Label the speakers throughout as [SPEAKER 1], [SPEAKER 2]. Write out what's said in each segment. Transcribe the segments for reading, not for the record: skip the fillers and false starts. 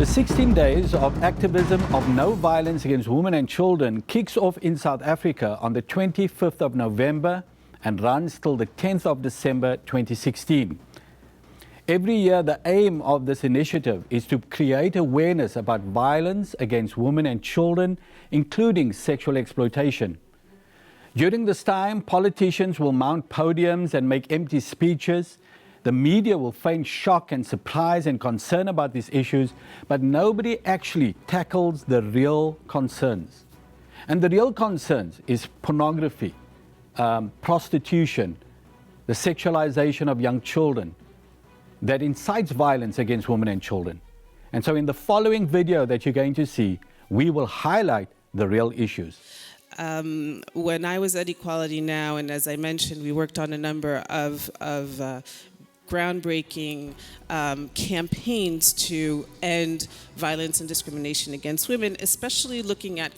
[SPEAKER 1] The 16 Days of Activism of No Violence Against Women and Children kicks off in South Africa on the 25th of November and runs till the 10th of December 2016. Every year, the aim of this initiative is to create awareness about violence against women and children, including sexual exploitation. During this time, politicians will mount podiums and make empty speeches. The media will feign shock and surprise and concern about these issues, but nobody actually tackles the real concerns. And the real concerns is pornography, prostitution, the sexualization of young children that incites violence against women and children. And so in the following video that you're going to see, we will highlight the real issues.
[SPEAKER 2] When I was at Equality Now, and as I mentioned, we worked on a number of groundbreaking campaigns to end violence and discrimination against women, especially looking at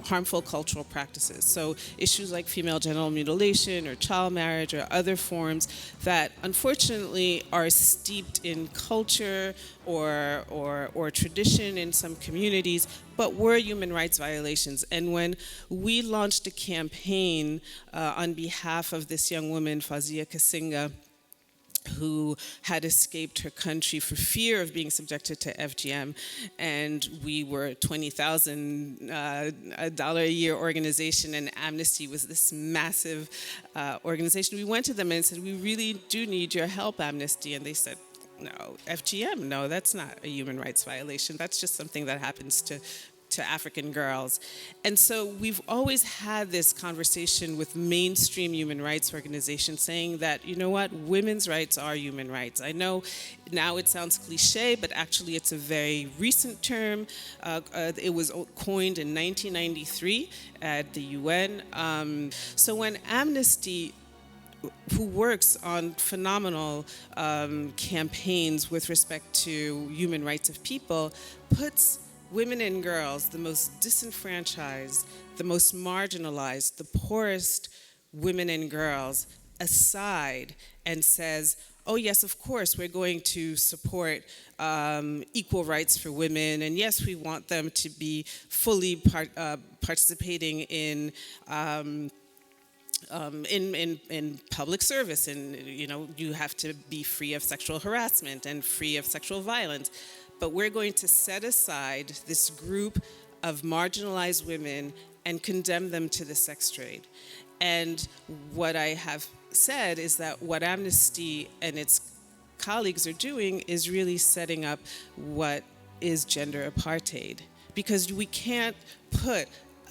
[SPEAKER 2] harmful cultural practices. So issues like female genital mutilation or child marriage or other forms that unfortunately are steeped in culture or tradition in some communities, but were human rights violations. And when we launched a campaign on behalf of this young woman, Fawzia Kasinga, who had escaped her country for fear of being subjected to FGM, and we were a $20,000 a year organization, and Amnesty was this massive organization. We went to them and said, we really do need your help, Amnesty, and they said, no, FGM, no, that's not a human rights violation. That's just something that happens to African girls. And so we've always had this conversation with mainstream human rights organizations saying that, you know what, women's rights are human rights. I know now it sounds cliche, but actually it's a very recent term. It was coined in 1993 at the UN. So when Amnesty, who works on phenomenal campaigns with respect to human rights of people, puts women and girls, the most disenfranchised, the most marginalized, the poorest women and girls aside and says, oh yes, of course, we're going to support equal rights for women, and yes, we want them to be fully participating in public service, and you have to be free of sexual harassment and free of sexual violence. But we're going to set aside this group of marginalized women and condemn them to the sex trade. And what I have said is that what Amnesty and its colleagues are doing is really setting up what is gender apartheid. Because we can't put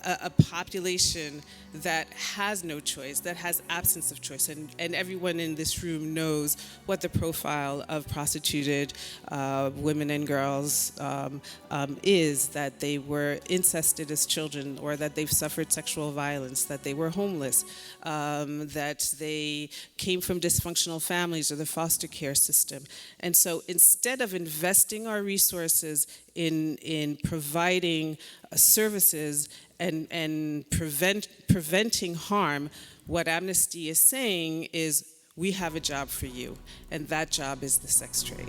[SPEAKER 2] a population that has no choice, that has absence of choice. And everyone in this room knows what the profile of prostituted women and girls is, that they were incested as children, or that they've suffered sexual violence, that they were homeless, that they came from dysfunctional families or the foster care system. And so instead of investing our resources in providing services and preventing harm, what Amnesty is saying is, we have a job for you, and that job is the sex trade.